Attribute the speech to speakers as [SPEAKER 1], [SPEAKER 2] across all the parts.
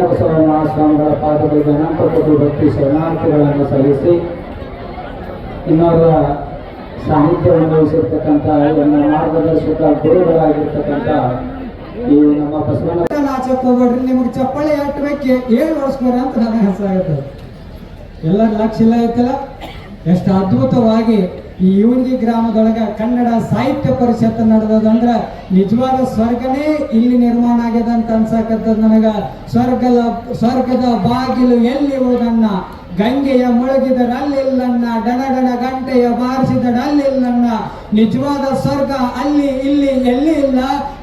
[SPEAKER 1] ಬಸವ ಮಹಾಸ್ವಾಮಿಗಳ ಪಾದಗಳಿಗೆ ಅನಂತ ಕೋಟಿ ಭಕ್ತಿ ಶರಣಾರ್ಥಿಗಳನ್ನು ಸಲ್ಲಿಸಿ ಇನ್ನೋರ್ವ ಸಾಹಿತ್ಯವನ್ನು ವಹಿಸಿರ್ತಕ್ಕಂಥ ನನ್ನ ಮಾರ್ಗದರ್ಶಕ ಗುರುಗಳಾಗಿರ್ತಕ್ಕಂಥ ಈ ನಮ್ಮ ಬಸವಣ್ಣ
[SPEAKER 2] ಆಚಕ್ಕೆ ಹೋಗ್ಬೇಡ್ರಿ, ನಿಮಗೆ ಚಪ್ಪಾಳೆ ಹಾಕಬೇಕು 7 ವರ್ಷ ಅಂತ ನನಗೆ ಹೆಸರಾಗುತ್ತೆ. ಎಲ್ಲ ಲಕ್ಷ ಇಲ್ಲ ಐತಲ್ಲ. ಎಷ್ಟು ಅದ್ಭುತವಾಗಿ ಈ ಇವನಿಗೆ ಗ್ರಾಮದೊಳಗೆ ಕನ್ನಡ ಸಾಹಿತ್ಯ ಪರಿಷತ್ ನಡೆದಂದ್ರೆ ನಿಜವಾದ ಸ್ವರ್ಗನೇ ಇಲ್ಲಿ ನಿರ್ಮಾಣ ಆಗ್ಯದ ಅಂತ ಅನ್ಸಾಕತ್ತದ ನನಗ. ಸ್ವರ್ಗದ ಬಾಗಿಲು ಎಲ್ಲಿ ಹೋದನ್ನ, ಗಂಗೆಯ ಮುಳುಗಿದರಲ್ಲಿಲ್ಲನ್ನ, ಡಣಡಣ ಗಂಟೆಯ ಬಾರಿಸಿದರಲ್ಲಿಲ್ಲನ್ನ. ನಿಜವಾದ ಸ್ವರ್ಗ ಅಲ್ಲಿ ಇಲ್ಲಿ ಎಲ್ಲಿ ಇಲ್ಲ.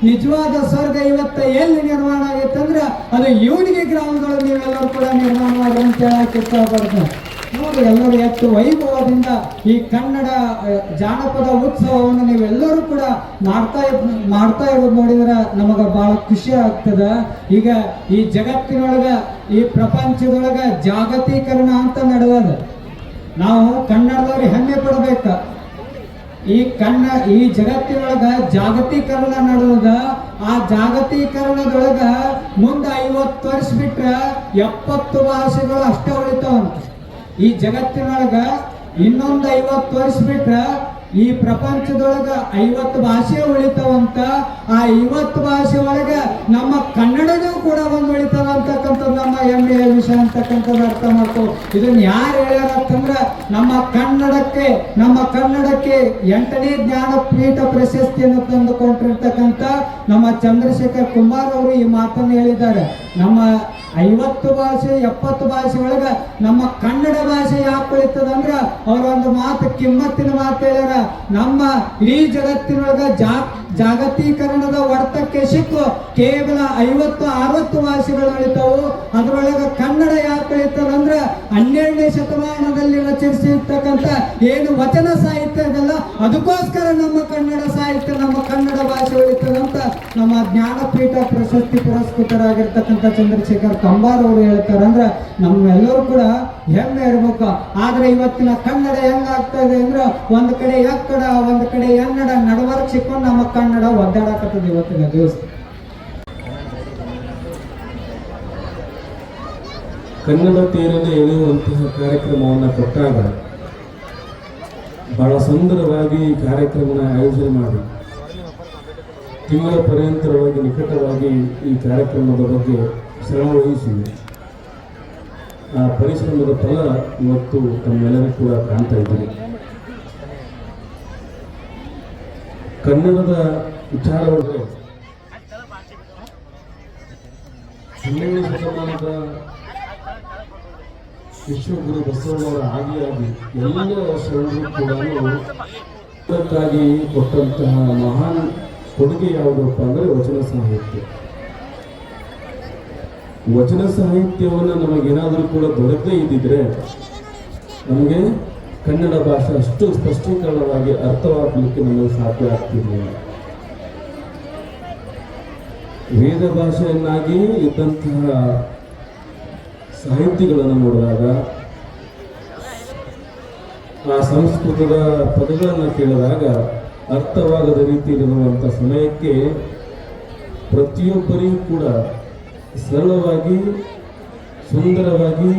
[SPEAKER 2] ನಿಜವಾದ ಸ್ವರ್ಗ ಇವತ್ತ ಎಲ್ಲಿ ನಿರ್ಮಾಣ ಆಗೈತಂದ್ರೆ ಅದು ಇವನಿಗೆ ಗ್ರಾಮದೊಳಗೆ ನೀವೆಲ್ಲರೂ ಕೂಡ ನಿರ್ಮಾಣ ಮಾಡಿ ಅಂತ ಹೇಳಕ್ಕೆ ಇಷ್ಟಪಡ್ತೀನಿ. ನೋಡಿ, ಎಲ್ಲರೂ ಎಷ್ಟು ವೈಭವದಿಂದ ಈ ಕನ್ನಡ ಜಾನಪದ ಉತ್ಸವವನ್ನು ನೀವೆಲ್ಲರೂ ಕೂಡ ಮಾಡ್ತಾ ಇರೋದು ನೋಡಿದ್ರೆ ನಮಗೆ ಬಹಳ ಖುಷಿ ಆಗ್ತದ. ಈಗ ಈ ಜಗತ್ತಿನೊಳಗ ಈ ಪ್ರಪಂಚದೊಳಗ ಜಾಗತೀಕರಣ ಅಂತ ನಡೆದ, ನಾವು ಕನ್ನಡದವ್ರಿಗೆ ಹೆಮ್ಮೆ ಪಡ್ಬೇಕ. ಈ ಜಗತ್ತಿನೊಳಗ ಜಾಗತೀಕರಣ ನಡೆದ, ಆ ಜಾಗತೀಕರಣದೊಳಗ ಮುಂದೆ 50 ವರ್ಷ ಬಿಟ್ರೆ 70 ಭಾಷೆಗಳು ಅಷ್ಟೇ ಉಳಿತಾವಂತ. ಈ ಜಗತ್ತಿನೊಳಗ ಇನ್ನೊಂದು 50 ವರ್ಷ ಬಿಟ್ರ ಈ ಪ್ರಪಂಚದೊಳಗ 50 ಭಾಷೆ ಉಳಿತಾವಂತ. ಆ 50 ಭಾಷೆ ಒಳಗ ನಮ್ಮ ಕನ್ನಡನೂ ಕೂಡ ಒಂದು ಉಳಿತಾವ ಅಂತಕ್ಕಂಥದ್ದು ನಮ್ಮ ಹೆಮ್ಮೆಯ ವಿಷಯ ಅಂತಕ್ಕಂಥದ್ದು ಅರ್ಥ ಮಾಡ್ಕೋ. ಇದನ್ನ ಯಾರು ಹೇಳ್ಯಾರ ಅಂತಂದ್ರ ನಮ್ಮ ಕನ್ನಡಕ್ಕೆ 8ನೇ ಜ್ಞಾನಪೀಠ ಪ್ರಶಸ್ತಿಯನ್ನು ತಂದುಕೊಂಡಿರ್ತಕ್ಕಂಥ ನಮ್ಮ ಚಂದ್ರಶೇಖರ್ ಕುಮಾರ್ ಅವರು ಈ ಮಾತನ್ನು ಹೇಳಿದ್ದಾರೆ. ನಮ್ಮ 50 ಭಾಷೆ 70 ಭಾಷೆ ಒಳಗ ನಮ್ಮ ಕನ್ನಡ ಭಾಷೆ ಯಾಕೆ ಉಳಿತದಂದ್ರ ಅವರೊಂದು ಮಾತು, ಕಿಮ್ಮತ್ತಿನ ಮಾತು ಹೇಳ್ಯಾರ. ನಮ್ಮ ಇಡೀ ಜಗತ್ತಿನೊಳಗ ಜಾಗತೀಕರಣದ ಹೊಡೆತಕ್ಕೆ ಸಿಕ್ಕು ಕೇವಲ 50-60 ಭಾಷೆಗಳು ಉಳಿತಾವು. ಅದರೊಳಗ ಕನ್ನಡ ಯಾಕೆ ಉಳಿತದಂದ್ರ 12ನೇ ಶತಮಾನದಲ್ಲಿ ರಚಿಸಿರ್ತಕ್ಕಂಥ ಏನು ವಚನ ಸಾಹಿತ್ಯ ಇದಲ್ಲ, ಅದಕ್ಕೋಸ್ಕರ ನಮ್ಮ ಕನ್ನಡ ಸಾಹಿತ್ಯ, ನಮ್ಮ ಕನ್ನಡ ಭಾಷೆ ಉಳಿತದಂತ ನಮ್ಮ ಜ್ಞಾನಪೀಠ ಪ್ರಶಸ್ತಿ ಪುರಸ್ಕೃತರಾಗಿರ್ತಕ್ಕಂಥ ಚಂದ್ರಶೇಖರ್ ಕಂಬಾರ್ ಅವರು ಹೇಳ್ತಾರೆ. ಅಂದ್ರೆ ನಮ್ಮೆಲ್ಲರೂ ಕೂಡ ಹೆಮ್ಮೆ ಇರ್ಬೇಕು. ಆದ್ರೆ ಇವತ್ತಿನ ಕನ್ನಡ ಹೆಂಗಾಗ್ತಾ ಇದೆ ಅಂದ್ರೆ ಒಂದ್ ಕಡೆ ಎಕ್ಕಡ, ಒಂದ್ ಕಡೆ ಎನ್ನಡ ನಡವರ್ಕ್ ಸಿಕ್ಕೊಂಡು ನಮ್ಮ ಕನ್ನಡ ಒದ್ದಾಡಕತ್ತದ ಇವತ್ತಿನ ದಿವಸ.
[SPEAKER 3] ಕನ್ನಡ ತೀರನ ಎಳೆಯುವಂತಹ ಕಾರ್ಯಕ್ರಮವನ್ನು ಕೊಟ್ಟಾಗ ಬಹಳ ಸುಂದರವಾಗಿ ಈ ಕಾರ್ಯಕ್ರಮನ ಆಯೋಜನೆ ಮಾಡಿ ತಿಂಗಳ ಪರ್ಯಂತರವಾಗಿ ನಿಕಟವಾಗಿ ಈ ಕಾರ್ಯಕ್ರಮದ ಬಗ್ಗೆ ಶ್ರಮ ವಹಿಸಿ ಆ ಪರಿಶ್ರಮದ ಫಲ ಇವತ್ತು ತಮ್ಮೆಲ್ಲರೂ ಕೂಡ ಕಾಣ್ತಾ ಇದ್ದೀರಿ. ಕನ್ನಡದ ವಿಚಾರವಾದರೆ 12ನೇ ಶತಮಾನದ ವಿಶ್ವಗುರು ಬಸವಣ್ಣವರ ಆದಿಯಾಗಿ ಎಲ್ಲ ಶರಣರು ಕೂಡ ಇದಕ್ಕಾಗಿ ಕೊಟ್ಟಂತಹ ಮಹಾನ್ ಕೊಡುಗೆ ಯಾವುದಪ್ಪ ಅಂದರೆ ವಚನ ಸಾಹಿತ್ಯ. ವಚನ ಸಾಹಿತ್ಯವನ್ನು ನಮಗೇನಾದರೂ ಕೂಡ ದೊರಕದೇ ಇದ್ದಿದ್ರೆ ನಮಗೆ ಕನ್ನಡ ಭಾಷೆ ಅಷ್ಟು ಸ್ಪಷ್ಟೀಕರಣವಾಗಿ ಅರ್ಥವಾಗಲಿಕ್ಕೆ ನಮಗೆ ಸಾಧ್ಯ ಆಗ್ತಿರಲಿಲ್ಲ. ವೇದ ಭಾಷೆಯನ್ನಾಗಿ ಇದ್ದಂತಹ ಸಾಹಿತ್ಯಗಳನ್ನು ನೋಡಿದಾಗ, ಆ ಸಂಸ್ಕೃತದ ಪದಗಳನ್ನು ಕೇಳಿದಾಗ ಅರ್ಥವಾಗದ ರೀತಿಯಲ್ಲಿರುವಂಥ ಸಮಯಕ್ಕೆ ಪ್ರತಿಯೊಬ್ಬರಿಗೂ ಕೂಡ ಸರಳವಾಗಿ, ಸುಂದರವಾಗಿ,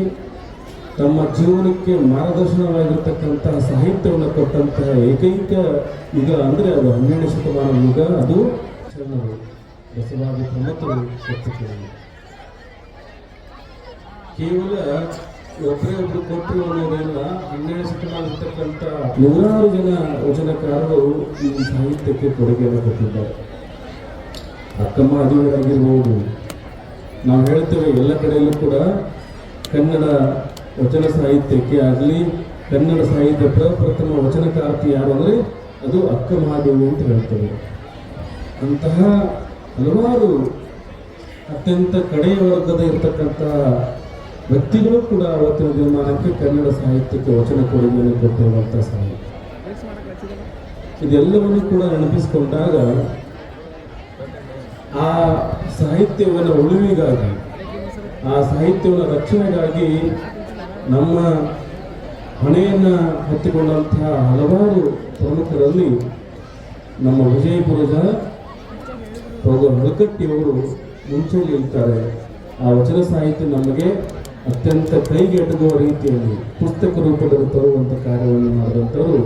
[SPEAKER 3] ತಮ್ಮ ಜೀವನಕ್ಕೆ ಮಾರ್ಗದರ್ಶನವಾಗಿರ್ತಕ್ಕಂತಹ ಸಾಹಿತ್ಯವನ್ನು ಕೊಟ್ಟಂತಹ ಏಕೈಕ ಯುಗ ಅಂದರೆ ಅದು 12ನೇ ಶತಮಾನ ಯುಗ. ಅದು ಶರಣರು, ಬಸವಾದಿ ಪ್ರಮುಖರು ಕೊಟ್ಟಿದ್ದಾರೆ. ಕೇವಲ ಒಬ್ಬರು ಕೊಟ್ಟರು ಅನ್ನೋದೆಲ್ಲ 12ನೇ ಶತಮಾನ ಇರ್ತಕ್ಕಂಥ ನೂರಾರು ಜನ ವಚನಕಾರರು ಈ ಸಾಹಿತ್ಯಕ್ಕೆ ಕೊಡುಗೆಯನ್ನು ಕೊಟ್ಟಿದ್ದಾರೆ. ಅಕ್ಕಮಹಾದೇವರಾಗಿರ್ಬೋದು, ನಾವು ಹೇಳ್ತೇವೆ ಎಲ್ಲ ಕಡೆಯಲ್ಲೂ ಕೂಡ ಕನ್ನಡ ವಚನ ಸಾಹಿತ್ಯಕ್ಕೆ ಆಗಲಿ, ಕನ್ನಡ ಸಾಹಿತ್ಯ ಪ್ರಪ್ರಥಮ ವಚನಕಾರ್ತಿ ಯಾರು ಅಂದರೆ ಅದು ಅಕ್ಕಮಹಾದೇವಿ ಅಂತ ಹೇಳ್ತೇವೆ. ಅಂತಹ ಹಲವಾರು ಅತ್ಯಂತ ಕಡೆಯ ವರ್ಗದ ಇರತಕ್ಕಂಥ ವ್ಯಕ್ತಿಗಳು ಕೂಡ ಅವತ್ತಿನ ದಿನಮಾನಕ್ಕೆ ಕನ್ನಡ ಸಾಹಿತ್ಯಕ್ಕೆ ವಚನ ಕೊಡುಗೆಯನ್ನು ಕೊಟ್ಟಿರುವಂಥ ಸಾಹಿತ್ಯ. ಇದೆಲ್ಲವನ್ನೂ ಕೂಡ ನೆನಪಿಸಿಕೊಂಡಾಗ ಆ ಸಾಹಿತ್ಯವನ್ನು ಉಳಿವಿಗಾಗಿ, ಆ ಸಾಹಿತ್ಯವನ್ನು ರಕ್ಷಣೆಗಾಗಿ ನಮ್ಮ ಹೊಣೆಯನ್ನು ಹೊತ್ತುಕೊಂಡಂತಹ ಹಲವಾರು ಪ್ರಮುಖರಲ್ಲಿ ನಮ್ಮ ವಿಜಯಪುರದ ಹಳಕಟ್ಟಿಯವರು ಮುಂಚೆ ನಿಲ್ತಾರೆ. ಆ ವಚನ ಸಾಹಿತ್ಯ ನಮಗೆ ಅತ್ಯಂತ ಕೈಗೆ ಎಟುಕುವ ರೀತಿಯಲ್ಲಿ ಪುಸ್ತಕ ರೂಪದಲ್ಲಿ ತರುವಂಥ ಕಾರ್ಯವನ್ನು ಮಾಡಿದಂಥವರು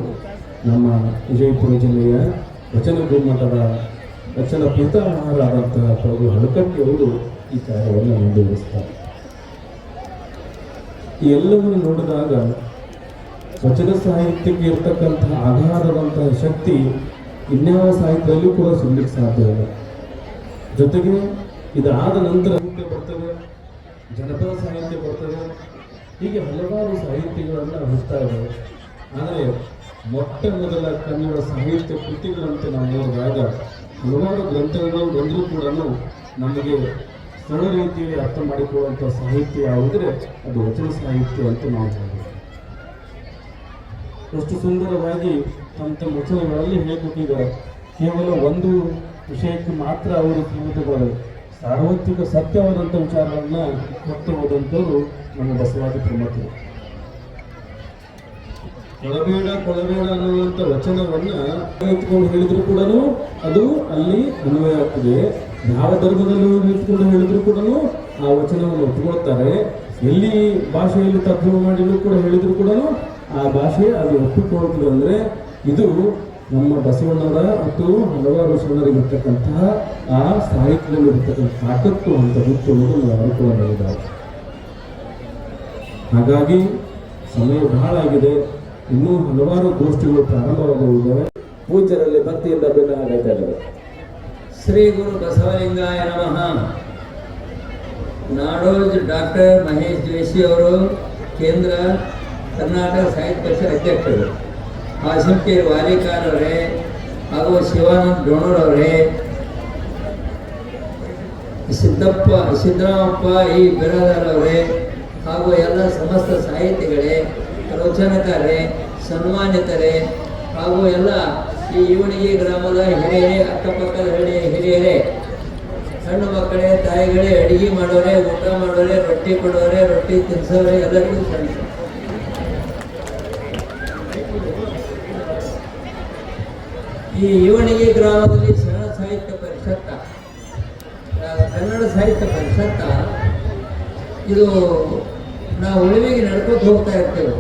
[SPEAKER 3] ನಮ್ಮ ವಿಜಯಪುರ ಜಿಲ್ಲೆಯ ವಚನ ಗುಮ್ಮಟದ ವಚನ ಪಿತಾಮಹರಾದಂತಹ ಪ್ರಭು ಹಳಕಟ್ಟಿಯವರು ಈ ಕಾರ್ಯವನ್ನು ಮುಂದುವರಿಸ್ತಾರೆ. ಈ ಎಲ್ಲವನ್ನು ನೋಡಿದಾಗ ವಚನ ಸಾಹಿತ್ಯಕ್ಕೆ ಇರ್ತಕ್ಕಂತಹ ಅಗಾಧದಂತಹ ಶಕ್ತಿ ಇನ್ಯಾವ ಸಾಹಿತ್ಯದಲ್ಲೂ ಕೂಡ ಸಿಗ್ಲಿಕ್ಕೆ ಸಾಧ್ಯ ಇಲ್ಲ. ಜೊತೆಗೆ ಇದಾದ ನಂತರ ಸಾಹಿತ್ಯ ಬರ್ತದೆ, ಜನಪದ ಸಾಹಿತ್ಯ ಬರ್ತದೆ, ಹೀಗೆ ಹಲವಾರು ಸಾಹಿತ್ಯಗಳನ್ನು ಹುಡ್ತಾ ಇದ್ದಾವೆ. ಆದರೆ ಮೊಟ್ಟ ಮೊದಲ ಕನ್ನಡ ಸಾಹಿತ್ಯ ಕೃತಿಗಳಂತೆ ನಾವು ನೋಡಿದಾಗ ಹಲವಾರು ಗ್ರಂಥಗಳು ಬಂದರೂ ಕೂಡ ನಮಗೆ ಸರಳ ರೀತಿಯಲ್ಲಿ ಅರ್ಥ ಮಾಡಿಕೊಳ್ಳುವಂಥ ಸಾಹಿತ್ಯ ಯಾವುದರೆ ಅದು ವಚನ ಸಾಹಿತ್ಯ ಅಂತ ನಾವು ಹೇಳ್ಬೋದು. ಎಷ್ಟು ಸುಂದರವಾಗಿ ತಮ್ಮ ವಚನಗಳಲ್ಲಿ ಹೇಳಿಕೊಟ್ಟಿದ್ದಾರೆ. ಕೇವಲ ಒಂದು ವಿಷಯಕ್ಕೆ ಮಾತ್ರ ಅವರು ಸೀಮಿತಗೊಳ್ಳದೆ ಸಾರ್ವತ್ರಿಕ ಸತ್ಯವಾದಂಥ ವಿಚಾರಗಳನ್ನು ಕೊಟ್ಟು ಹೋದಂಥವರು ನಮ್ಮ ಬಸವಾದಿ ಪ್ರಮುಖರು. ಕೊಳಬೇಡ ಅನ್ನುವಂಥ ವಚನವನ್ನು ಎತ್ಕೊಂಡು ಹೇಳಿದ್ರು ಕೂಡ ಅದು ಅಲ್ಲಿ ಅನ್ವಯ ಆಗ್ತದೆ. ಯಾವ ಧರ್ಮದಲ್ಲೂ ನಿಂತ್ಕೊಂಡು ಹೇಳಿದ್ರು ಕೂಡ ಆ ವಚನವನ್ನು ಒಪ್ಪಿಕೊಳ್ತಾರೆ. ಎಲ್ಲಿ ಭಾಷೆಯಲ್ಲಿ ತರ್ಜುಮೆ ಮಾಡಿದ್ರು ಕೂಡ ಹೇಳಿದ್ರು ಕೂಡ ಆ ಭಾಷೆ ಅದು ಒಪ್ಪಿಕೊಳ್ಳುತ್ತದೆ. ಅಂದರೆ ಇದು ನಮ್ಮ ಬಸವಣ್ಣರ ಮತ್ತು ಹಲವಾರು ಶರಣರಿಗಿರ್ತಕ್ಕಂತಹ ಆ ಸಾಹಿತ್ಯದಲ್ಲಿರ್ತಕ್ಕಂಥ ತಾಕತ್ತು ಅಂತ ಬಿಟ್ಟುವುದು ನಾವು ಅನುಕೂಲವಾಗಿದ್ದಾರೆ. ಹಾಗಾಗಿ ಸಮಯ ಬಹಳ ಆಗಿದೆ. ಇನ್ನೂ ಹಲವಾರು ಗೋಷ್ಠಿಗಳು ಪ್ರಾರಂಭವಾಗುವುದಾವೆ. ಪೂಜ್ಯರಲ್ಲಿ ಭಕ್ತಿಯಿಂದ ಭಿನ್ನ ಆಗೈತಾ ಇದ್ದಾರೆ.
[SPEAKER 4] ಶ್ರೀ ಗುರು ಬಸವಲಿಂಗಾಯ ನಮಃ. ನಾಡೋಜ್ ಡಾಕ್ಟರ್ ಮಹೇಶ್ ಜೋಶಿ ಅವರು ಕೇಂದ್ರ ಕರ್ನಾಟಕ ಸಾಹಿತ್ಯ ಪರಿಷತ್ ಅಧ್ಯಕ್ಷರು, ಹಾಸಿಂಕೇರಿ ವಾಲಿಕಾರ್ ಅವರೇ ಹಾಗೂ ಶಿವಾನಂದ ಡೋಣೂರವರೇ, ಸಿದ್ದರಾಮಪ್ಪ ಈ ಬಿರಾದಾರ್ ಅವರೇ ಹಾಗೂ ಎಲ್ಲ ಸಮಸ್ತ ಸಾಹಿತಿಗಳೇ, ಪ್ರವಚನಕಾರರೇ, ಸನ್ಮಾನಿತರೇ ಹಾಗೂ ಎಲ್ಲ ಈ ಇವಣಿಗೆ ಗ್ರಾಮದ ಹಿರಿಯರೇ, ಅಕ್ಕಪಕ್ಕದ ಹಿರಿಯರೇ, ಸಣ್ಣ ಮಕ್ಕಳೇ, ತಾಯಿಗಳೇ, ಅಡಿಗೆ ಮಾಡೋರೆ, ಊಟ ಮಾಡೋರೆ, ರೊಟ್ಟಿ ಕೊಡೋರೆ, ರೊಟ್ಟಿ ತಿನ್ಸೋರೆ, ಎಲ್ಲರಿಗೂ ಸಣ್ಣ ಈ ಇವಣಿಗೆ ಗ್ರಾಮದಲ್ಲಿ ಶರಣ ಸಾಹಿತ್ಯ ಪರಿಷತ್ತ, ಕನ್ನಡ ಸಾಹಿತ್ಯ ಪರಿಷತ್ತ, ಇದು ನಾವು ಉಳಿವಿಗೆ ನಡ್ಕೊಂಡು ಹೋಗ್ತಾ ಇರ್ತೇವೆ.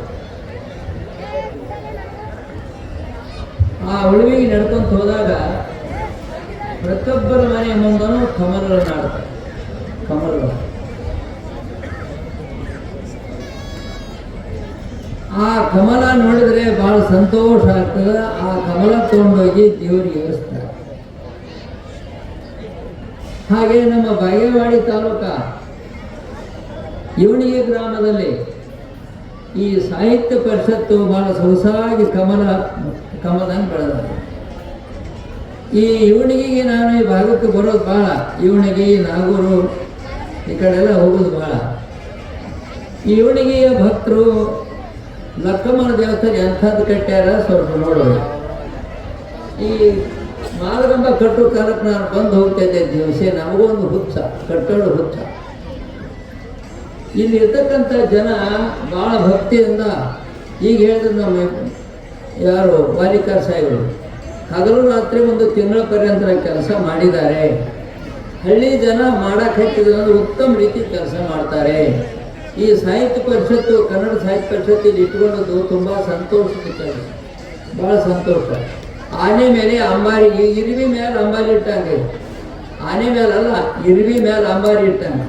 [SPEAKER 4] ಆ ಉಳಿವಿಗೆ ನಡ್ಕೊಂತ ಹೋದಾಗ ಪ್ರತಿಯೊಬ್ಬರ ಮನೆ ಮುಂದೂ ಕಮಲಗಳು ನಾಡ್ತಾರೆ. ಕಮಲಗಳು ಆ ಕಮಲ ನೋಡಿದ್ರೆ ಬಹಳ ಸಂತೋಷ ಆಗ್ತದೆ. ಆ ಕಮಲ ತಗೊಂಡೋಗಿ ದೇವರಿಗೆ ಏರಿಸ್ತಾರೆ. ಹಾಗೆ ನಮ್ಮ ಬಾಗೇವಾಡಿ ತಾಲೂಕ ಇವಣಿಗೆ ಗ್ರಾಮದಲ್ಲಿ ಈ ಸಾಹಿತ್ಯ ಪರಿಷತ್ತು ಬಹಳ ಸೊಗಸಾಗಿ ಕಮಲನ್ನು ಬೆಳೆದ. ಈ ಇವಣಿಗೆಗೆ ನಾನು ಈ ಭಾಗಕ್ಕೆ ಬರೋದು ಭಾಳ, ಇವಣಿಗೆ, ನಾಗೂರು ಈ ಕಡೆಲ್ಲ ಹೋಗೋದು ಭಾಳ. ಈ ಇವಣಿಗೆಯ ಭಕ್ತರು ಲಕ್ಕಮ್ಮನ ದೇವಸ್ಥಾನ ಎಂಥದ್ದು ಕಟ್ಟ್ಯಾರ ಸ್ವಲ್ಪ ನೋಡೋದು. ಈ ಮಾಲಗಂಬ ಕಟ್ಟೋ ಕಾಲಕ್ಕೆ ನಾನು ಬಂದು ಹೋಗ್ತಾ ಇದ್ದೆ ದಿವಸ. ನಮಗೊಂದು ಹುಚ್ಚ, ಕಟ್ಟೋಡು ಹುಚ್ಚ. ಇಲ್ಲಿ ಇರ್ತಕ್ಕಂಥ ಜನ ಭಾಳ ಭಕ್ತಿಯಿಂದ, ಈಗ ಹೇಳಿದ್ರೆ ನಮ್ಮ ಯಾರು ವಾಲಿಕಾರ್ ಸಾಹೇಬರು ಹಗಲು ರಾತ್ರಿ ಒಂದು ತಿಂಗಳ ಪರ್ಯಂತರ ಕೆಲಸ ಮಾಡಿದ್ದಾರೆ. ಹಳ್ಳಿ ಜನ ಮಾಡಕ್ಕೆ ಹಚ್ಚಿದ್ರೆ ಉತ್ತಮ ರೀತಿ ಕೆಲಸ ಮಾಡ್ತಾರೆ. ಈ ಸಾಹಿತ್ಯ ಪರಿಷತ್ತು, ಕನ್ನಡ ಸಾಹಿತ್ಯ ಪರಿಷತ್ತು ಇಲ್ಲಿ ಇಟ್ಕೊಳ್ಳೋದು ತುಂಬ ಸಂತೋಷದ ಕೆಲಸ, ಭಾಳ ಸಂತೋಷ. ಆನೆ ಮೇಲೆ ಅಂಬಾರಿ, ಇರುವಿ ಮೇಲೆ ಅಂಬಾರಿ ಇಟ್ಟಂಗೆ, ಆನೆ ಮೇಲಲ್ಲ ಇರುವಿ ಮೇಲೆ ಅಂಬಾರಿ ಇಟ್ಟಂಗೆ.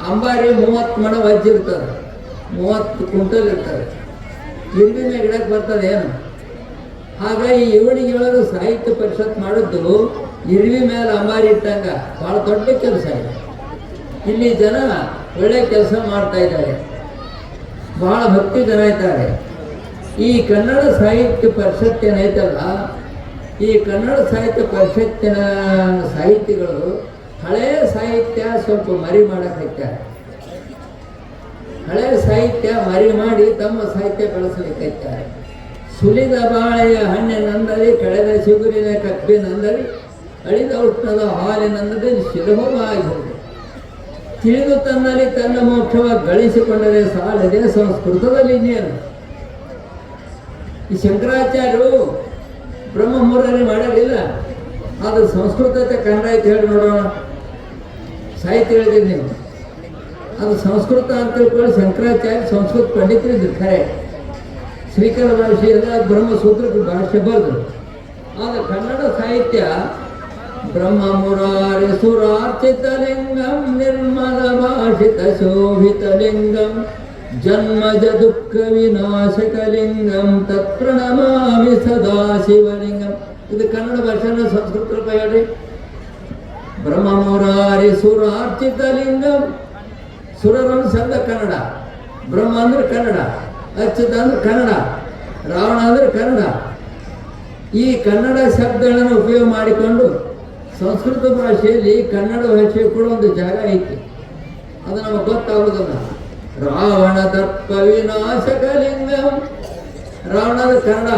[SPEAKER 4] ಅಂಬಾರಿ 30 ಮಣ ವಜ್ಜಿರ್ತದೆ, 30 ಕ್ವಿಂಟಲ್ ಇರ್ತದೆ. ಇರುವಿ ಮೇಲೆ ಗಿಡಕ್ಕೆ ಬರ್ತದೆ ಏನು? ಹಾಗಾಗಿ ಇವಣಿಗೆ ಒಳಗೆ ಸಾಹಿತ್ಯ ಪರಿಷತ್ ಮಾಡಿದ್ದು ಇರುವಿ ಮೇಲೆ ಅಂಬಾರಿ ಇಟ್ಟಂಗ ಭಾಳ ದೊಡ್ಡ ಕೆಲಸ ಇದೆ. ಇಲ್ಲಿ ಜನ ಒಳ್ಳೆ ಕೆಲಸ ಮಾಡ್ತಾ ಇದ್ದಾರೆ, ಭಾಳ ಭಕ್ತಿ ಜನ ಇದ್ದಾರೆ. ಈ ಕನ್ನಡ ಸಾಹಿತ್ಯ ಪರಿಷತ್ ಏನೈತಲ್ಲ, ಈ ಕನ್ನಡ ಸಾಹಿತ್ಯ ಪರಿಷತ್ತಿನ ಸಾಹಿತಿಗಳು ಹಳೆಯ ಸಾಹಿತ್ಯ ಸ್ವಲ್ಪ ಮರಿ ಮಾಡಕ್ಕಾಗ್ತಾರೆ. ಹಳೆಯ ಸಾಹಿತ್ಯ ಮರಿ ಮಾಡಿ ತಮ್ಮ ಸಾಹಿತ್ಯ ಬೆಳೆಸಲಿಕ್ಕಾಗ್ತಾರೆ. ಸುಲಿದ ಬಾಳೆಯ ಹಣ್ಣಿನಂದರಿ, ಕಳೆದ ಚಿಗುರಿನ ಕಬ್ಬಿನಂದರಿ, ಅಳಿದ ಉಷ್ಣದ ಹಾಲಿನಂದರೆ ಸುಲಭವಾಗಿ ತಿಳಿದು ತನ್ನಲ್ಲಿ ತನ್ನ ಮೋಕ್ಷವ ಗಳಿಸಿಕೊಂಡರೆ ಸಾಲದೆ ಸಂಸ್ಕೃತದಲ್ಲಿ ಇನ್ನೇನು. ಈ ಶಂಕರಾಚಾರ್ಯರು ಬ್ರಹ್ಮಮುರಾರಿ ಮಾಡಲಿಲ್ಲ, ಅದು ಸಂಸ್ಕೃತ ಕನ್ನಡ ಐತೆ ಹೇಳಿ ನೋಡೋಣ. ಸಾಹಿತ್ಯ ಹೇಳಿದ್ರಿ ನೀವು. ಅದು ಸಂಸ್ಕೃತ ಅಂತ ತಿಳ್ಕೊಳ್ಳಿ, ಶಂಕರಾಚಾರ್ಯ ಸಂಸ್ಕೃತ ಪಂಡಿತರಿದ್ರು ಖರೆ. ಶ್ರೀಕರ ಭಾಷೆ ಎಲ್ಲ ಬ್ರಹ್ಮಸೂತ್ರಕ್ಕೆ ಭಾಷೆ ಬರೆದ್ರು. ಆದರೆ ಕನ್ನಡ ಸಾಹಿತ್ಯ ಬ್ರಹ್ಮ ಮುರಾರಿ ಸುರಾರ್ಚಿತ ಲಿಂಗಂ ನಿರ್ಮಲ ಭಾಷಿತ ಶೋಭಿತ ಲಿಂಗಂ ಜನ್ಮಜ ದುಃಖ ವಿನಾಶಕ ಲಿಂಗಂ ತತ್ಪ್ರಣಮಾಮಿ ಸದಾ ಶಿವಲಿಂಗಂ. ಇದು ಕನ್ನಡ ಭಾಷೆನ ಸಂಸ್ಕೃತ ರೂಪ ಹೇಳ್ರಿ. ಬ್ರಹ್ಮ ಮುರಾರಿ ಸುರಾರ್ಚಿತ ಲಿಂಗಂ, ಸುರರನ್ನು ಸಂದ ಕನ್ನಡ, ಬ್ರಹ್ಮ ಅಂದ್ರೆ ಕನ್ನಡ, ಅಚ್ಯುತ ಅಂದ್ರೆ ಕನ್ನಡ, ರಾವಣ ಅಂದ್ರೆ ಕನ್ನಡ. ಈ ಕನ್ನಡ ಶಬ್ದಗಳನ್ನು ಉಪಯೋಗ ಮಾಡಿಕೊಂಡು ಸಂಸ್ಕೃತ ಭಾಷೆಯಲ್ಲಿ ಕನ್ನಡ ಭಾಷೆ ಕೂಡ ಒಂದು ಜಾಗ ಐತಿ. ಅದು ನಮಗೆ ಗೊತ್ತಾಗೋದಿಲ್ಲ. ರಾವಣ ದರ್ಪ ವಿನಾಶಕ ಲಿಂಗಂ, ರಾವಣದ ಕನ್ನಡ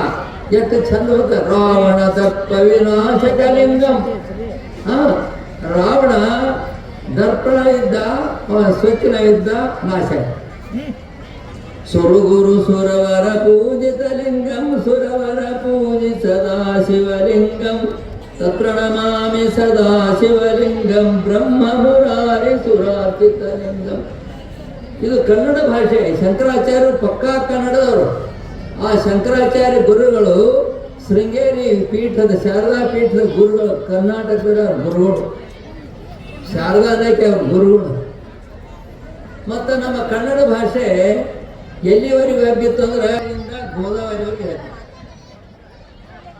[SPEAKER 4] ಎಷ್ಟು ಚಂದ ಹೋದ. ರಾವಣ ದರ್ಪ ವಿನಾಶಕ ಲಿಂಗಂ. ರಾವಣ ದರ್ಪಣ ಇದ್ದ, ಸ್ವಚ್ಛನ ಇದ್ದ, ನಾಶ. ಸುರಗುರು ಸುರವರ ಪೂಜಿತ ಲಿಂಗಂ ಸುರವರ ಪೂಜಿ ಸದಾ ಶಿವಲಿಂಗಂ ತತ್ಪ್ರಣಮಾಮಿ ಸದಾ ಶಿವಲಿಂಗಂ ಬ್ರಹ್ಮ ಮುರಾರಿ ಸುರಾರ್ಚಿತ ಲಿಂಗಂ. ಇದು ಕನ್ನಡ ಭಾಷೆ. ಶಂಕರಾಚಾರ್ಯರು ಪಕ್ಕಾ ಕನ್ನಡದವರು. ಆ ಶಂಕರಾಚಾರ್ಯ ಗುರುಗಳು ಶೃಂಗೇರಿ ಪೀಠದ, ಶಾರದಾ ಪೀಠದ ಗುರುಗಳು, ಕರ್ನಾಟಕದ ಗುರುಗಳು. ಶಾರದಾ ಅನ್ನಕ್ಕೆ ಅವ್ರ ಗುರುಗಳು. ಮತ್ತು ನಮ್ಮ ಕನ್ನಡ ಭಾಷೆ ಎಲ್ಲಿವರೆಗೂ ಹಬ್ಬಿತ್ತು ಅಂದ್ರೆ ಗೋದಾವರಿವರೆಗೆ.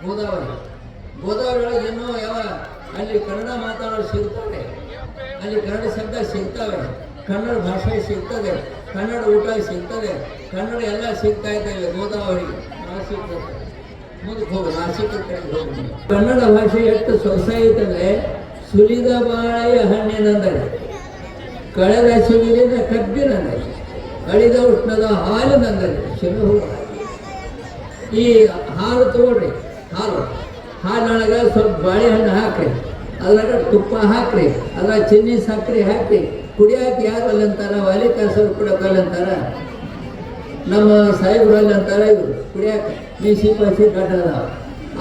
[SPEAKER 4] ಗೋದಾವರಿ ಒಳಗೆ ಏನೋ ಯಾವ ಅಲ್ಲಿ ಕನ್ನಡ ಮಾತಾಡೋರು ಸಿಗ್ತಾರೆ, ಅಲ್ಲಿ ಕನ್ನಡ ಶಬ್ದ ಸಿಗ್ತವೆ, ಕನ್ನಡ ಭಾಷೆ ಸಿಗ್ತದೆ, ಕನ್ನಡ ಊಟ ಸಿಗ್ತದೆ, ಕನ್ನಡ ಎಲ್ಲ ಸಿಗ್ತಾ ಇದ್ದಾವೆ ಗೋದಾವರಿಗೆ. ನಾಸಿಕ್ ಮುಂದಕ್ಕೆ ಹೋಗು, ನಾಸಿಕ್ ಹೋಗಿ. ಕನ್ನಡ ಭಾಷೆ ಎಷ್ಟು ಸೊಸೈತಂದ್ರೆ ಸುಲಿದ ಬಾಳೆಯ ಹಣ್ಣಿನಂದರೆ, ಕಳೆದ ಸುಲಿದ ಕಬ್ಬಿನಂದರೆ, ಅಳಿದ ಉಷ್ಣದ ಹಾಲಿನಂದರೆ ಶಿವ. ಈ ಹಾಲು ತಗೊಳ್ರಿ, ಹಾಲೊಳಗೆ ಸ್ವಲ್ಪ ಬಾಳೆಹಣ್ಣು ಹಾಕ್ರಿ, ಅದ್ರಾಗ ತುಪ್ಪ ಹಾಕ್ರಿ, ಅದ್ರಾಗ ಚಿನ್ನಿ ಸಕ್ಕರೆ ಹಾಕಿ ಕುಡಿಯಾಕೆ ಯಾರು ಅಲ್ಲಿ ಅಂತಾರ, ವಾಲಿ ಕಾಸರು ಕುಡಿಯೋಕಲ್ಲ ಅಂತಾರ, ನಮ್ಮ ಸಾಹೇಬ್ರು ಅಲ್ಲಿ ಅಂತಾರ. ಇವರು ಕುಡಿಯಾಕೆ ಮೀಸಿ ಪಾಸಿ ಗಡ್ಡ ಅದಾವ,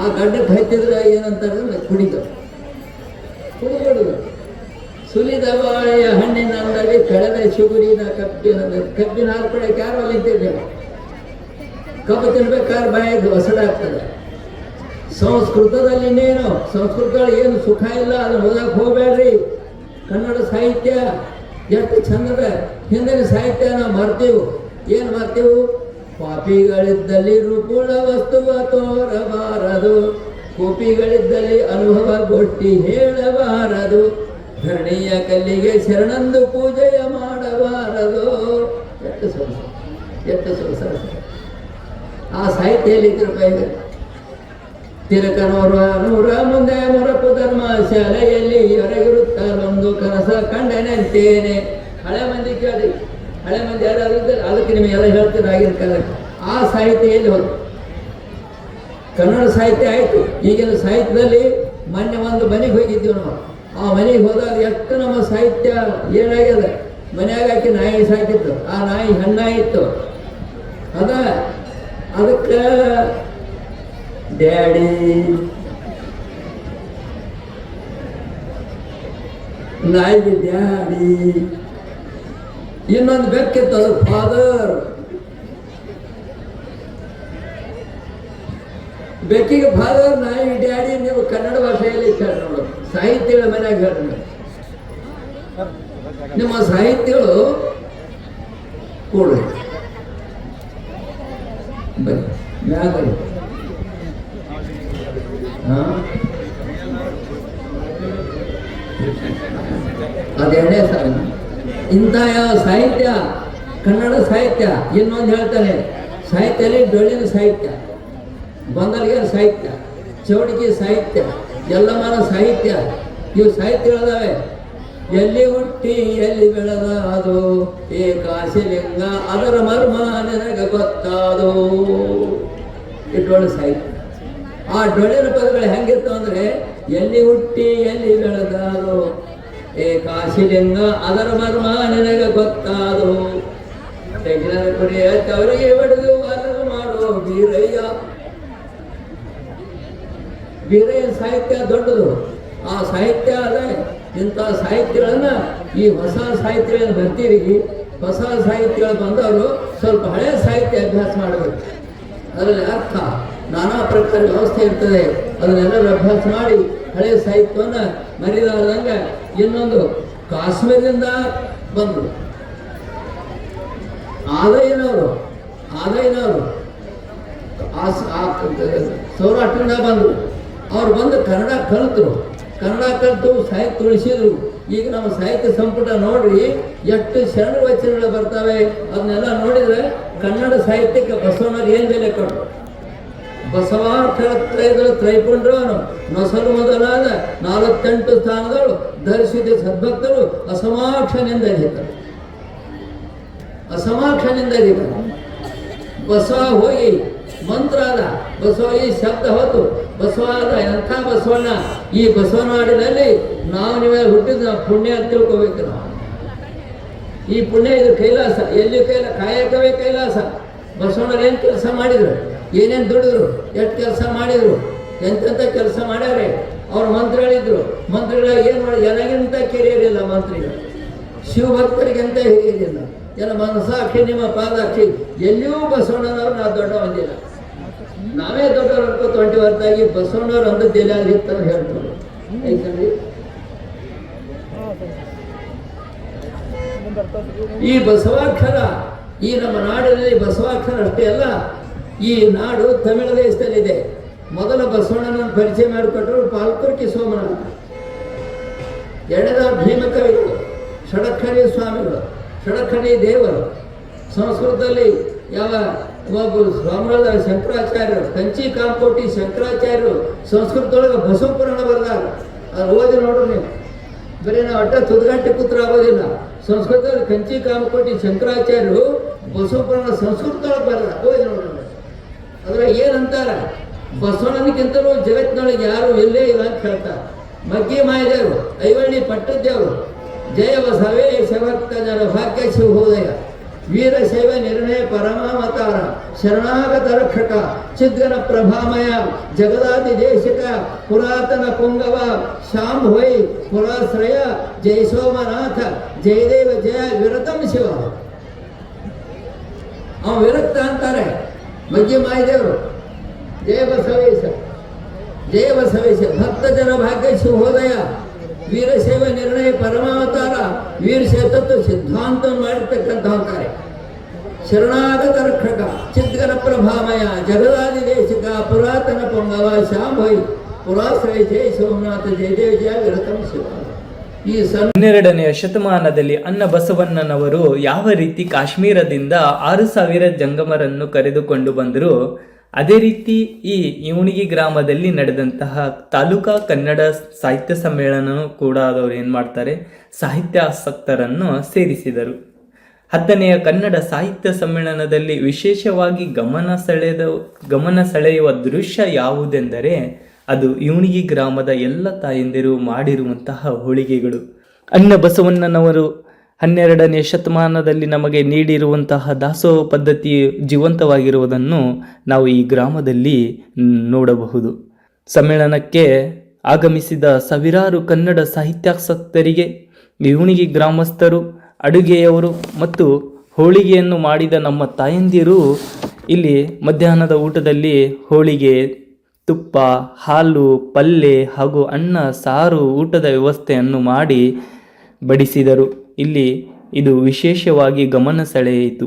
[SPEAKER 4] ಆ ಗಡ್ಡಕ್ಕೆ ಹಚ್ಚಿದ್ರೆ ಏನಂತಾರೆ ಕುಡಿದು ಸುಲಿದ ಬಾಳೆಯ ಹಣ್ಣಿನಂದರೆ ಕಳೆದ ಶುಗುರಿನ ಕಬ್ಬಿನ ಹಾಲು ಕುಡಿಯಕ್ಕೆ ಯಾರು ಅಲ್ಲಿ ಇದ್ದಿದ್ದೇವೆ. ಕಬ್ಬು ತಿನ್ಬೇಕಾದ್ರೆ ಬಾಯಿಗೆ ಹೊಸಡಾಗ್ತದೆ. ಸಂಸ್ಕೃತದಲ್ಲಿ ಇನ್ನೇನು, ಸಂಸ್ಕೃತದಲ್ಲಿ ಏನು ಸುಖ ಇಲ್ಲ, ಅದನ್ನು ಓದಕ್ಕೆ ಹೋಗಬೇಡ್ರಿ. ಕನ್ನಡ ಸಾಹಿತ್ಯ ಎಷ್ಟು ಚಂದದ. ಹಿಂದಿನ ಸಾಹಿತ್ಯ ನಾವು ಮರ್ತೀವಿ. ಏನು ಮರ್ತೀವಿ? ಪಾಪಿಗಳಿದ್ದಲ್ಲಿ ರೂಪುಳ ವಸ್ತುವ ತೋರಬಾರದು, ಕೋಪಿಗಳಿದ್ದಲ್ಲಿ ಅನುಭವ ಗೋಷ್ಠಿ ಹೇಳಬಾರದು, ಧರಣಿಯ ಕಲ್ಲಿಗೆ ಶರಣಂದು ಪೂಜೆಯ ಮಾಡಬಾರದು. ಎಷ್ಟು ಸೊಗಸು, ಎಷ್ಟು ಸೊಗಸು. ಆ ಸಾಹಿತ್ಯದಲ್ಲಿ ರೂಪಾಯಿ ತಿರುಕನೂರ ನೂರ ಮುಂದೆ ಮುರಪು ಧರ್ಮ ಶಾಲೆಯಲ್ಲಿ ಹೊರಗಿರುತ್ತಲ್ಲೊಂದು ಕನಸ ಕಂಡನೆಂತೇನೆ. ಹಳೆ ಮಂದಿ ಕೇಳಿ, ಹಳೆ ಮಂದಿ ಯಾರಾದ್ರೂ ಇದ್ದರೆ ಅದಕ್ಕೆ ನಿಮಗೆಲ್ಲ ಹೇಳ್ತೀರ ಆಗಿನ ಕಾಲಕ್ಕೆ. ಆ ಸಾಹಿತ್ಯ ಎಲ್ಲಿ ಹೋದ? ಕನ್ನಡ ಸಾಹಿತ್ಯ ಆಯಿತು. ಈಗಿನ ಸಾಹಿತ್ಯದಲ್ಲಿ ಮೊನ್ನೆ ಒಂದು ಮನೆಗೆ ಹೋಗಿದ್ದೀವಿ ನಾವು. ಆ ಮನೆಗೆ ಹೋದಾಗ ಎಷ್ಟು ನಮ್ಮ ಸಾಹಿತ್ಯ ಏನಾಗ್ಯದ. ಮನೆಯಾಗ ಹಾಕಿ ನಾಯಿ ಸಾಕಿತ್ತು, ಆ ನಾಯಿ ಹೆಣ್ಣಾಯಿತ್ತು. ಅದಕ್ಕೆ ಡ್ಯಾಡಿ, ನಾಯಿಗೆ ಡ್ಯಾಡಿ. ಇನ್ನೊಂದು ಬೆಕ್ಕಿತ್ತು, ಅದು ಫಾದರ್. ಬೆಕ್ಕಿಗೆ ಫಾದರ್, ನಾಯಿ ಡ್ಯಾಡಿ. ನೀವು ಕನ್ನಡ ಭಾಷೆಯಲ್ಲಿ ಕೇಳಿ ನೋಡು, ಸಾಹಿತ್ಯಗಳ ಮನೆಯಾಗ ಹೇಳಿ. ನಿಮ್ಮ ಸಾಹಿತ್ಯಗಳು ಕೊಡು ಬನ್ನಿ ಮ್ಯಾಗ ಬನ್ನಿ. ಅದೇನೇ ಸರ್ ಇಂಥ ಯಾವ ಸಾಹಿತ್ಯ, ಕನ್ನಡ ಸಾಹಿತ್ಯ. ಇನ್ನೊಂದು ಹೇಳ್ತಾನೆ, ಸಾಹಿತ್ಯದಲ್ಲಿ ಡೊಳ್ಳಿನ ಸಾಹಿತ್ಯ, ಗೊಂದಲಿಗೆ ಸಾಹಿತ್ಯ, ಚೌಡಿಕೆ ಸಾಹಿತ್ಯ, ಎಲ್ಲಮ್ಮನ ಸಾಹಿತ್ಯ. ಇವು ಸಾಹಿತ್ಯಗಳಿದಾವೆ. ಎಲ್ಲಿ ಹುಟ್ಟಿ ಎಲ್ಲಿ ಬೆಳೆದ ಅದು ಏಕಾಶಿಲಿಂಗ, ಅದರ ಮರ್ಮ ನನಗೆ ಗೊತ್ತಾದು. ಈ ಡೊಳ್ಳು ಸಾಹಿತ್ಯ. ಆ ಡೊಳ್ಳಿನ ಪದಗಳು ಹೆಂಗಿತ್ತು ಅಂದ್ರೆ, ಎಲ್ಲಿ ಹುಟ್ಟಿ ಎಲ್ಲಿ ಬೆಳೆದ ಅದು ಏಕಾಶಿಲಿಂಗ, ಅದರ ಮರ್ಮ ನನಗೆ ಗೊತ್ತಾದು. ತೆಗಿನ ಕುಡಿಯ ತವರಿಗೆ ಬಡಿದು ಅದನ್ನು ಮಾಡೋ ಬೀರಯ್ಯ. ಬೀರಯ್ಯ ಸಾಹಿತ್ಯ ದೊಡ್ಡದು. ಆ ಸಾಹಿತ್ಯ ಅದೇ. ಇಂಥ ಸಾಹಿತ್ಯಗಳನ್ನ ಈ ಹೊಸ ಸಾಹಿತ್ಯಗಳನ್ನು ಬರ್ತೀರಿ, ಹೊಸ ಸಾಹಿತ್ಯಗಳು ಬಂದವರು ಸ್ವಲ್ಪ ಹಳೆಯ ಸಾಹಿತ್ಯ ಅಭ್ಯಾಸ ಮಾಡಬೇಕು. ಅದರಲ್ಲಿ ಅರ್ಥ ನಾನಾ ಪ್ರಕಾರ ವ್ಯವಸ್ಥೆ ಇರ್ತದೆ, ಅದನ್ನೆಲ್ಲರೂ ಅಭ್ಯಾಸ ಮಾಡಿ ಹಳೆಯ ಸಾಹಿತ್ಯವನ್ನು ಮರಿಲಾರ್ದಂಗೆ. ಇನ್ನೊಂದು ಕಾಶ್ಮೀರದಿಂದ ಬಂದರು ಆದಯ್ಯನವರು ಸೌರಾಷ್ಟ್ರದಿಂದ ಬಂದರು. ಅವ್ರು ಬಂದು ಕನ್ನಡ ಕಲಿತು ಸಾಹಿತ್ಯ ಉಳಿಸಿದ್ರು. ಈಗ ನಮ್ಮ ಸಾಹಿತ್ಯ ಸಂಪುಟ ನೋಡ್ರಿ ಎಷ್ಟು ಶರಣ ವಚನಗಳು ಬರ್ತವೆ. ಅದನ್ನೆಲ್ಲ ನೋಡಿದ್ರೆ ಕನ್ನಡ ಸಾಹಿತ್ಯಕ್ಕೆ ಬಸವಣ್ಣವ್ರು ಏನು ಬೆಲೆ ಕೊಟ್ಟರು. ಬಸವಾರ್ಥತ್ರಯದಲ್ಲಿ ತ್ರೈಪುಂಡ್ರು ನೊಸಲು ಮೊದಲಾದ 48 ಸ್ಥಾನಗಳು ಧರಿಸಿದ ಸದ್ಭಕ್ತರು ಅಸಮಾಕ್ಷನಿಂದ ಇದ್ದಾರೆ. ಬಸವ ಹೋಗಿ ಮಂತ್ರ ಅದ, ಬಸವ ಈ ಶಬ್ದ ಹೊತ್ತು ಬಸವಾದ ಎಂಥ ಬಸವಣ್ಣ. ಈ ಬಸವನಾಡಿನಲ್ಲಿ ನೀವೇ ಹುಟ್ಟಿದ ನಾವು ಪುಣ್ಯ ಅಂತ ತಿಳ್ಕೋಬೇಕು. ನಾವು ಈ ಪುಣ್ಯ ಇದು ಕೈಲಾಸ, ಎಲ್ಲಿ ಕಾಯಕವೇ ಕೈಲಾಸ. ಬಸವಣ್ಣರು ಏನು ಕೆಲಸ ಮಾಡಿದ್ರು, ಏನೇನು ದುಡಿದ್ರು, ಎಷ್ಟು ಕೆಲಸ ಮಾಡಿದ್ರು, ಎಂತೆಂಥ ಕೆಲಸ ಮಾಡ್ಯಾರೆ. ಅವ್ರು ಮಂತ್ರಿಗಳಿದ್ರು. ಮಂತ್ರಿಗಳಾಗಿ ಏನು ಮಾಡಿ ಜನಗಿಂತ ಕಿರಿಯರಿಲ್ಲ ಮಂತ್ರಿಗಳು, ಶಿವಭಕ್ತರಿಗಿಂತ ಹಿರಿಯರಿಲ್ಲ. ಎಲ್ಲ ಮನಸಾಕ್ಷಿ ನಿಮ್ಮ ಪಾದಾಕ್ಷಿ. ಎಲ್ಲಿಯೂ ಬಸವಣ್ಣನವ್ರು ನಾವು ದೊಡ್ಡ ಹೊಂದಿಲ್ಲ, ನಾವೇ ದೊಡ್ಡವ್ರು ಅನ್ಕೋತ ಹೊಂಟಿ ಹೊರತಾಗಿ ಬಸವಣ್ಣವ್ರು ಅಂದದ್ದು ಎಲ್ಲಿ ಆಗಿರ್ತಾರೆ ಹೇಳ್ತಾರೆ. ಯಾಕಂದ್ರೆ ಈ ಬಸವಾಕ್ಷರ ಈ ನಮ್ಮ ನಾಡಿನಲ್ಲಿ ಬಸವಾಕ್ಷರ ಅಷ್ಟೇ ಅಲ್ಲ, ಈ ನಾಡು ತಮಿಳು ದೇಶದಲ್ಲಿದೆ. ಮೊದಲ ಬಸವಣ್ಣನ ಪರಿಚಯ ಮಾಡಿಕೊಟ್ಟರು ಪಾಲ್ಕುರ್ಕಿ ಸೋಮನಾಥ, ಎರಡನೇ ಭೀಮಕವಿಗಳು, ಷಡಕ್ಷರಿ ಸ್ವಾಮಿಗಳು, ಷಡಕ್ಷರಿ ದೇವರು. ಸಂಸ್ಕೃತದಲ್ಲಿ ಯಾವ ಒಬ್ಬರು ಸ್ವಾಮಿಗಳ ಶಂಕರಾಚಾರ್ಯರು, ಕಂಚಿ ಕಾಮಕೋಟಿ ಶಂಕರಾಚಾರ್ಯರು ಸಂಸ್ಕೃತದೊಳಗೆ ಬಸವ ಪುರಾಣ ಬರೆದಾಗ ಅದು ಓದಿ ನೋಡ್ರಿ ನೀವು. ಬರೀ ನಾವು ಅಡ್ಡ ತುದಗಂಟೆ ಕೂತ್ರ ಆಗೋದಿಲ್ಲ. ಸಂಸ್ಕೃತದಲ್ಲಿ ಕಂಚಿ ಕಾಮಕೋಟಿ ಶಂಕರಾಚಾರ್ಯರು ಬಸವ ಪುರಾಣ ಸಂಸ್ಕೃತದೊಳಗೆ ಬರೆದ ಓದಿ ನೋಡ್ರಿ. ಅದ್ರಾಗ ಏನಂತಾರ, ಬಸವಣ್ಣನಿಗಿಂತಲೂ ಜಗತ್ತಿನೊಳಗೆ ಯಾರು ಎಲ್ಲೇ ಇಲ್ಲ ಅಂತ ಹೇಳ್ತಾರೆ. ಮಗ್ಗಿ ಮಾಯದೇವರು, ಐವಳ್ಳಿ ಪಟ್ಟದ್ದೇವರು, ಜಯ ಬಸವೇ ಶಭಕ್ತ ಜನ ಭಾಗ್ಯ ಶಿವೋದಯ, ವೀರಶೈವ ನಿರ್ಣಯ ಪರಮಾವತಾರ, ಶರಣಾಗತ ರಕ್ಷಕ, ಚಿದ್ಗನ ಪ್ರಭಾಮಯ, ಜಗದಾದಿ ದೇಶಕ, ಪುರಾತನ ಪುಂಗವ, ಶಾಮ್ ಹೊಯ್ ಪುರಾಶ್ರಯ, ಜಯ ಸೋಮನಾಥ, ಜಯದೇವ ಜಯ ವಿರತಂ ಶಿವ. ಅವ ವಿರಕ್ತ ಅಂತಾರೆ ಮಗ್ಗಿ ಮಾಯದೇವರು. ಜಯ ಬಸವೇಶ ಭಕ್ತ ಜನ ಭಾಗ್ಯ ಶಿವೋದಯ, ವೀರಶೈವ ನಿರ್ಣಯ ಪರಮಾವತಾರ, ವೀರಶೈವ ತತ್ವ ಸಿದ್ಧಾಂತವನ್ನು ಮಾಡಿರ್ತಕ್ಕಂಥ ಅಂತಾರೆ. ಶರಣಾಗತ ರಕ್ಷಕ, ಚಿದ್ಗನ ಪ್ರಭಾಮಯ, ಜಗದಾದಿ ದೇಶಕ, ಪುರಾತನ ಪೊಂಗವ, ಶಾಂಭೈ ಪುರಾಶ್ರಯ, ಜಯ ಸೋಮನಾಥ, ಜಯದೇವ ಜಯ ವಿರತಂ ಶಿವ. ಈ
[SPEAKER 5] 12ನೇ ಶತಮಾನದಲ್ಲಿ ಅನ್ನ ಬಸವಣ್ಣನವರು ಯಾವ ರೀತಿ ಕಾಶ್ಮೀರದಿಂದ 6000 ಜಂಗಮರನ್ನು ಕರೆದುಕೊಂಡು ಬಂದರು, ಅದೇ ರೀತಿ ಈ ಇವಣಿಗಿ ಗ್ರಾಮದಲ್ಲಿ ನಡೆದಂತಹ ತಾಲೂಕಾ ಕನ್ನಡ ಸಾಹಿತ್ಯ ಸಮ್ಮೇಳನ ಕೂಡ ಅವರು ಏನು ಮಾಡ್ತಾರೆ, ಸಾಹಿತ್ಯಾಸಕ್ತರನ್ನು ಸೇರಿಸಿದರು. 10ನೆಯ ಕನ್ನಡ ಸಾಹಿತ್ಯ ಸಮ್ಮೇಳನದಲ್ಲಿ ವಿಶೇಷವಾಗಿ ಗಮನ ಸೆಳೆಯುವ ದೃಶ್ಯ ಯಾವುದೆಂದರೆ ಅದು ಇವಣಿಗಿ ಗ್ರಾಮದ ಎಲ್ಲ ತಾಯಂದಿರು ಮಾಡಿರುವಂತಹ ಹೋಳಿಗೆಗಳು. ಅನ್ನ ಬಸವಣ್ಣನವರು 12ನೇ ಶತಮಾನದಲ್ಲಿ ನಮಗೆ ನೀಡಿರುವಂತಹ ದಾಸೋಹ ಪದ್ಧತಿ ಜೀವಂತವಾಗಿರುವುದನ್ನು ನಾವು ಈ ಗ್ರಾಮದಲ್ಲಿ ನೋಡಬಹುದು. ಸಮ್ಮೇಳನಕ್ಕೆ ಆಗಮಿಸಿದ ಸಾವಿರಾರು ಕನ್ನಡ ಸಾಹಿತ್ಯಾಸಕ್ತರಿಗೆ ಇವಣಿಗಿ ಗ್ರಾಮಸ್ಥರು, ಅಡುಗೆಯವರು ಮತ್ತು ಹೋಳಿಗೆಯನ್ನು ಮಾಡಿದ ನಮ್ಮ ತಾಯಂದಿರು ಇಲ್ಲಿ ಮಧ್ಯಾಹ್ನದ ಊಟದಲ್ಲಿ ಹೋಳಿಗೆ, ತುಪ್ಪ, ಹಾಲು, ಪಲ್ಯ ಹಾಗೂ ಅನ್ನ, ಸಾರು ಊಟದ ವ್ಯವಸ್ಥೆಯನ್ನು ಮಾಡಿ ಬಡಿಸಿದರು. ಇಲ್ಲಿ ಇದು ವಿಶೇಷವಾಗಿ ಗಮನ ಸೆಳೆಯಿತು.